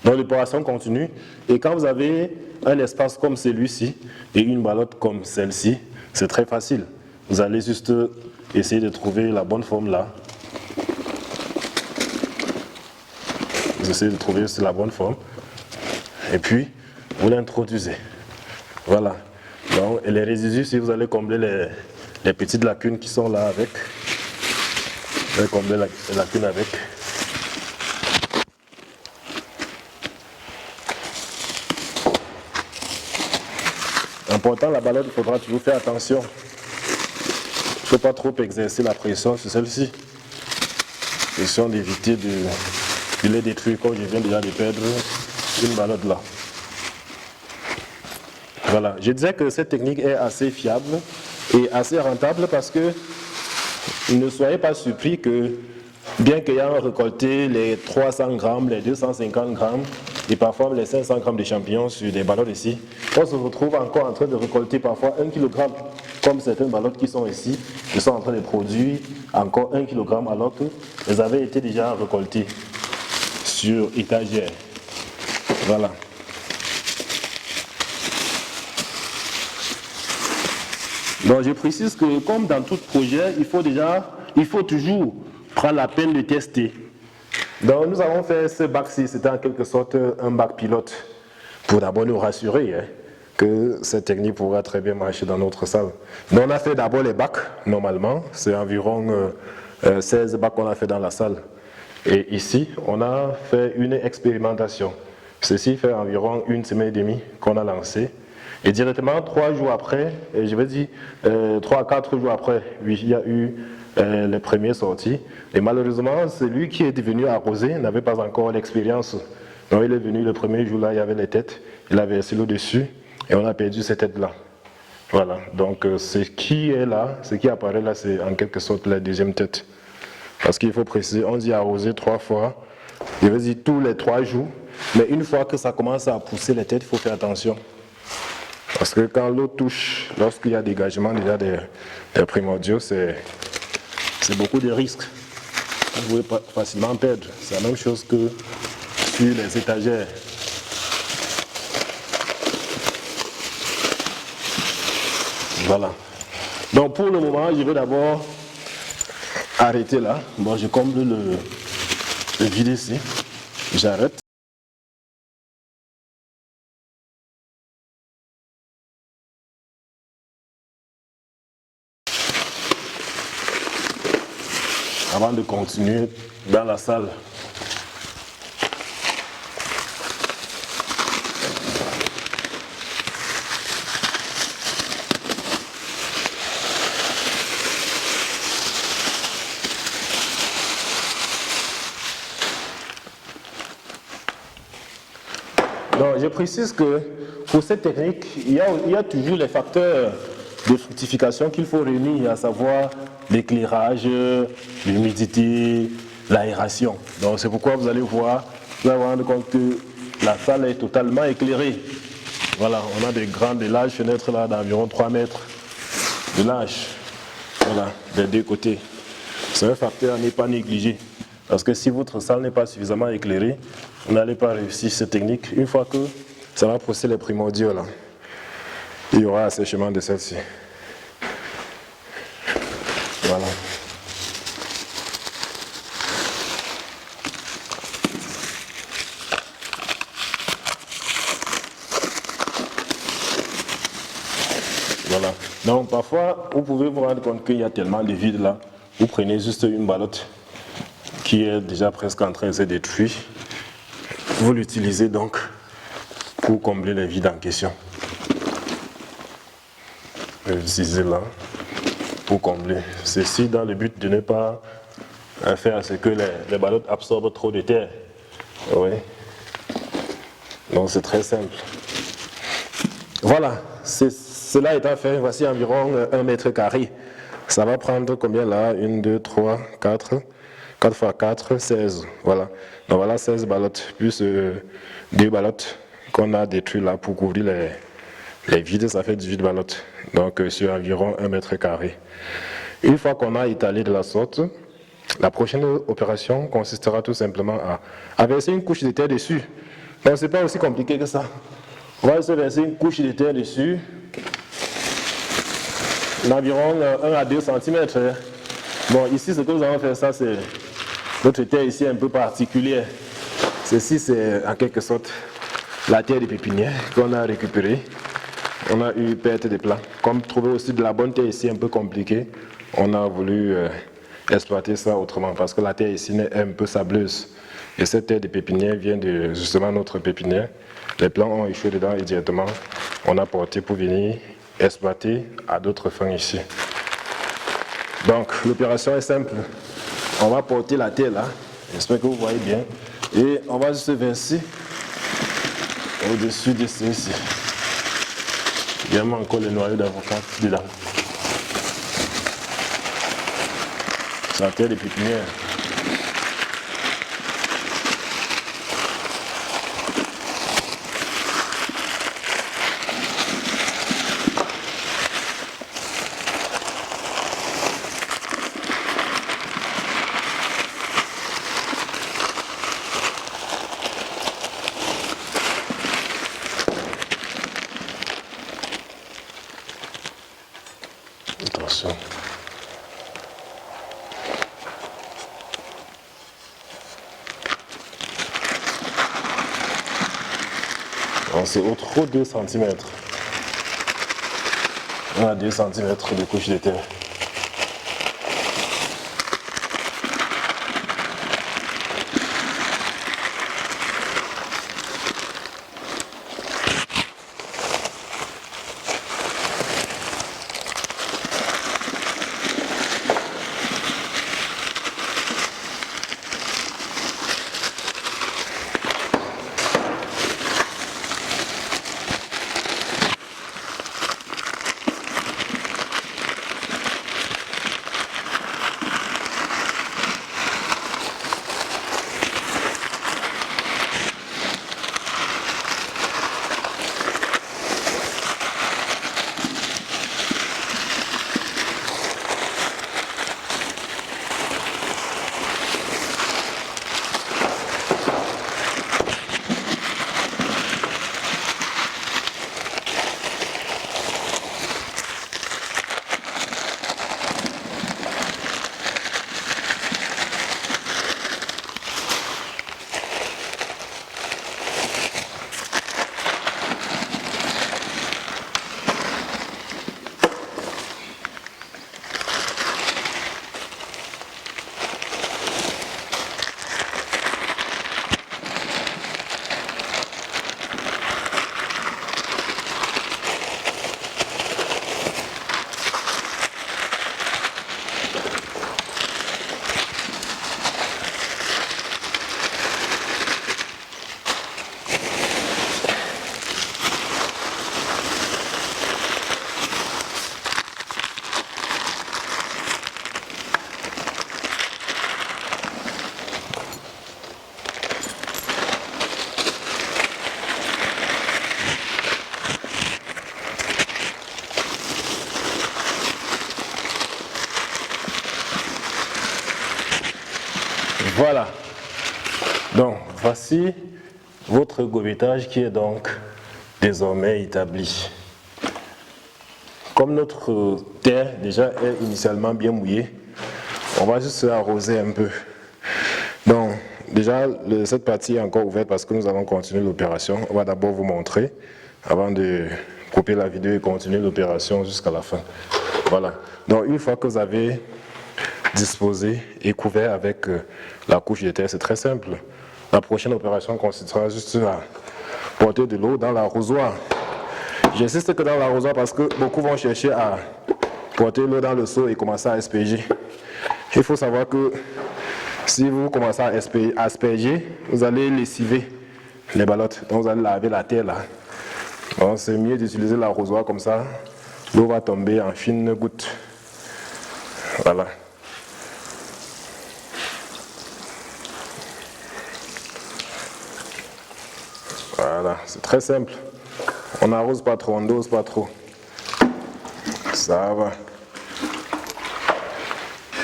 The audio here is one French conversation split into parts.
Donc l'opération continue. Et quand vous avez un espace comme celui-ci et une ballotte comme celle-ci, c'est très facile. Vous allez juste essayer de trouver la bonne forme là. Vous essayez de trouver la bonne forme. Et puis, vous l'introduisez. Voilà. Donc, et les résidus, si vous allez combler les petites lacunes qui sont là avec, vous allez combler les lacunes avec. Important, la ballotte, il faudra toujours faire attention. Il ne faut pas trop exercer la pression sur celle-ci. Question d'éviter de les détruire comme je viens déjà de perdre une ballotte là. Voilà, je disais que cette technique est assez fiable et assez rentable parce que ne soyez pas surpris que bien qu'ayant récolté les 300 grammes, les 250 grammes et parfois les 500 grammes de champignons sur des ballottes ici, on se retrouve encore en train de récolter parfois 1 kg, comme certaines ballottes qui sont ici, qui sont en train de produire encore 1 kg alors qu'elles avaient été déjà récoltées sur étagère. Voilà. Donc je précise que comme dans tout projet, il faut toujours prendre la peine de tester. Donc nous avons fait ce bac-ci, c'était en quelque sorte un bac pilote, pour d'abord nous rassurer que cette technique pourra très bien marcher dans notre salle. Donc on a fait d'abord les bacs, normalement, c'est environ 16 bacs qu'on a fait dans la salle. Et ici, on a fait une expérimentation. Ceci fait environ 1 semaine et demie qu'on a lancé. Et directement, 3 jours après, et je vais dire 3 à 4 jours après, oui, il y a eu les premiers sorties. Et malheureusement, celui qui est venu arroser n'avait pas encore l'expérience. Donc il est venu le premier jour là, il y avait les têtes, il a versé l'eau dessus et on a perdu ces têtes là. Voilà, donc ce qui est là, ce qui apparaît là, c'est en quelque sorte la deuxième tête. Parce qu'il faut préciser, on dit arroser 3 fois, je vais dire tous les 3 jours, mais une fois que ça commence à pousser les têtes, il faut faire attention. Parce que quand l'eau touche, lorsqu'il y a dégagement déjà des primordiaux, c'est beaucoup de risques. Vous pouvez facilement perdre. C'est la même chose que sur les étagères. Voilà. Donc pour le moment, je vais d'abord arrêter là. Bon, je comble le vide ici. J'arrête. Avant de continuer dans la salle. Donc, je précise que pour cette technique, il y a toujours les facteurs de fructification qu'il faut réunir, à savoir l'éclairage, l'humidité, l'aération. Donc c'est pourquoi vous allez voir, vous allez vous rendre compte que la salle est totalement éclairée. Voilà, on a des larges fenêtres là d'environ 3 mètres de large. Voilà, des deux côtés. C'est un facteur à ne pas négliger. Parce que si votre salle n'est pas suffisamment éclairée, vous n'allez pas réussir cette technique. Une fois que ça va pousser les primordiaux là, il y aura assèchement de celle-ci. Voilà. Voilà. Donc parfois, vous pouvez vous rendre compte qu'il y a tellement de vide là. Vous prenez juste une ballotte qui est déjà presque en train de se détruire. Vous l'utilisez donc pour combler les vides en question. Vous l'utilisez là pour combler. Ceci dans le but de ne pas faire à ce que les ballottes absorbent trop de terre. Oui. Donc c'est très simple. Voilà, cela étant fait, voici environ 1 mètre carré. Ça va prendre combien là? 1, 2, 3, 4. 4 x 4, 16. Voilà. Donc voilà 16 ballottes, plus 2 ballottes qu'on a détruites là pour couvrir les vides, ça fait 18 ballottes. Donc sur environ 1 mètre carré. Une fois qu'on a étalé de la sorte, la prochaine opération consistera tout simplement à verser une couche de terre dessus. Donc c'est pas aussi compliqué que ça. On va se verser une couche de terre dessus, d'environ 1 à 2 cm. Bon, ici, ce que nous allons faire, ça, c'est notre terre ici un peu particulière. Ceci, c'est en quelque sorte la terre des pépinières qu'on a récupérée. On a eu perte de plants. Comme trouver aussi de la bonne terre ici un peu compliqué, on a voulu exploiter ça autrement parce que la terre ici est un peu sableuse. Et cette terre de pépinière vient de justement notre pépinière. Les plants ont échoué dedans et directement on a porté pour venir exploiter à d'autres fins ici. Donc l'opération est simple. On va porter la terre là, j'espère que vous voyez bien, et on va juste verser au-dessus de ceci. Également encore le noyau d'avocat dedans. C'est la terre de pépinière. Attention. C'est au trop 2 cm. On a 2 cm de couche de terre. Voilà. Donc, voici votre gobetage qui est donc désormais établi. Comme notre terre déjà est initialement bien mouillée, on va juste arroser un peu. Donc, déjà, cette partie est encore ouverte parce que nous allons continuer l'opération. On va d'abord vous montrer avant de couper la vidéo et continuer l'opération jusqu'à la fin. Voilà. Donc, une fois que vous avez disposé et couvert avec la couche de terre, c'est très simple. La prochaine opération consistera juste à porter de l'eau dans l'arrosoir. J'insiste que dans l'arrosoir parce que beaucoup vont chercher à porter l'eau dans le seau et commencer à asperger. Il faut savoir que si vous commencez à asperger, vous allez lessiver les ballottes. Donc vous allez laver la terre là. Donc c'est mieux d'utiliser l'arrosoir comme ça. L'eau va tomber en fines gouttes. Voilà. Voilà, c'est très simple. On n'arrose pas trop, on ne dose pas trop. Ça va.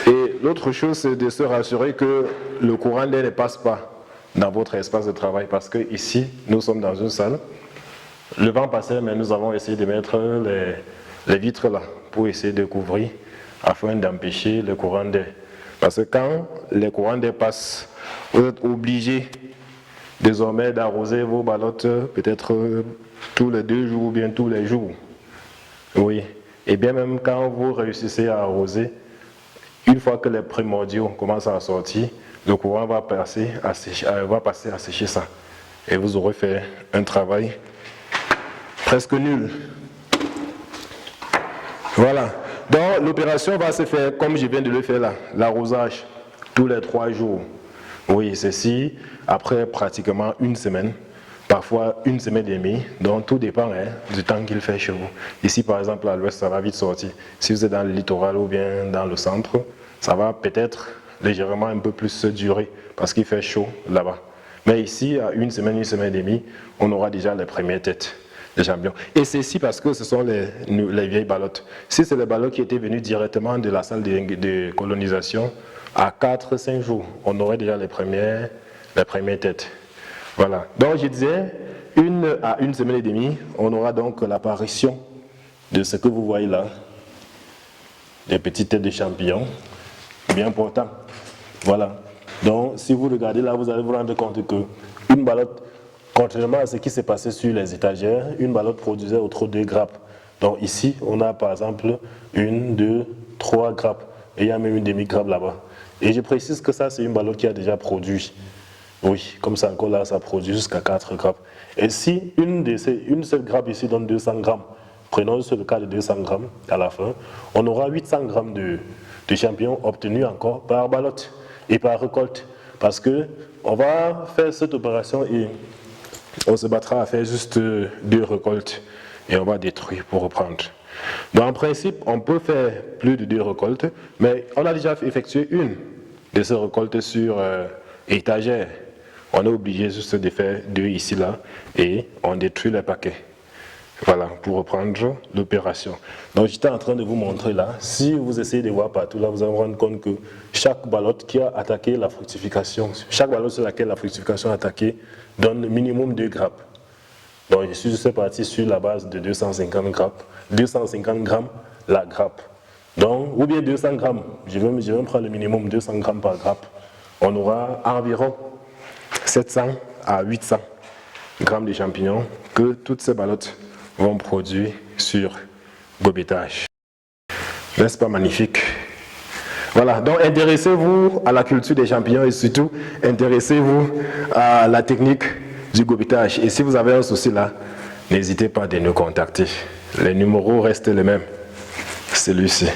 Et l'autre chose, c'est de se rassurer que le courant d'air ne passe pas dans votre espace de travail parce que ici, nous sommes dans une salle. Le vent passait, mais nous avons essayé de mettre les vitres là pour essayer de couvrir afin d'empêcher le courant d'air. Parce que quand les courants d'air passent, vous êtes obligé désormais d'arroser vos ballottes peut-être tous les 2 jours ou bien tous les jours. Oui. Et bien même quand vous réussissez à arroser, une fois que les primordiaux commencent à sortir, le courant va passer à sécher ça. Et vous aurez fait un travail presque nul. Voilà. Donc l'opération va se faire comme je viens de le faire là, l'arrosage tous les 3 jours. Oui, ceci après pratiquement une semaine, parfois une semaine et demie, donc tout dépend du temps qu'il fait chez vous. Ici par exemple à l'ouest, ça va vite sortir. Si vous êtes dans le littoral ou bien dans le centre, ça va peut-être légèrement un peu plus durer parce qu'il fait chaud là-bas. Mais ici, à une semaine et demie, on aura déjà les premières têtes de champignons. Et ceci parce que ce sont les vieilles ballottes. Si c'est les ballottes qui étaient venues directement de la salle de colonisation, à 4-5 jours, on aurait déjà les premières têtes. Voilà. Donc je disais, à une semaine et demie, on aura donc l'apparition de ce que vous voyez là, des petites têtes de champignons, bien portants. Voilà. Donc si vous regardez là, vous allez vous rendre compte qu'une ballotte, contrairement à ce qui s'est passé sur les étagères, une ballotte produisait autour de 2 grappes. Donc ici, on a par exemple 1, 2, 3 grappes. Et il y a même une demi-grappe là-bas. Et je précise que ça, c'est une ballotte qui a déjà produit. Oui, comme ça encore là, ça produit jusqu'à 4 grappes. Et si une seule grappe ici donne 200 grammes, prenons le cas de 200 grammes à la fin, on aura 800 grammes de champignons obtenus encore par ballotte et par récolte. Parce qu'on va faire cette opération et on se battra à faire juste 2 récoltes et on va détruire pour reprendre. Donc en principe, on peut faire plus de 2 récoltes, mais on a déjà effectué une de ces récoltes sur étagère. On est obligé juste de faire 2 ici, là, et on détruit les paquets. Voilà, pour reprendre l'opération. Donc j'étais en train de vous montrer là, si vous essayez de voir partout, là, vous allez vous rendre compte que chaque ballotte qui a attaqué la fructification, chaque ballotte sur laquelle la fructification a attaqué, donne minimum 2 grappes. Donc je suis juste parti sur la base de 250 grappes. 250 grammes la grappe. Donc, ou bien 200 grammes. Je vais même prendre le minimum 200 grammes par grappe. On aura environ 700 à 800 grammes de champignons que toutes ces ballottes vont produire sur gobetage. N'est-ce pas magnifique? Voilà, donc intéressez-vous à la culture des champignons et surtout intéressez-vous à la technique du gobetage. Et si vous avez un souci là, n'hésitez pas à nous contacter. Les numéros restent les mêmes. Celui-ci.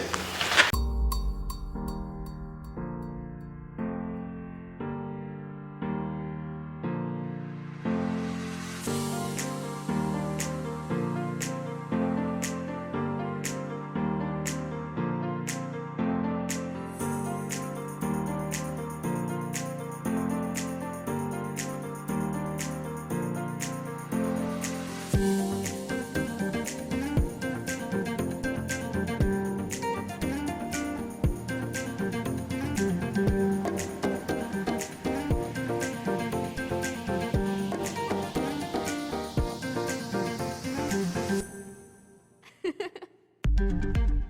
Ha ha ha.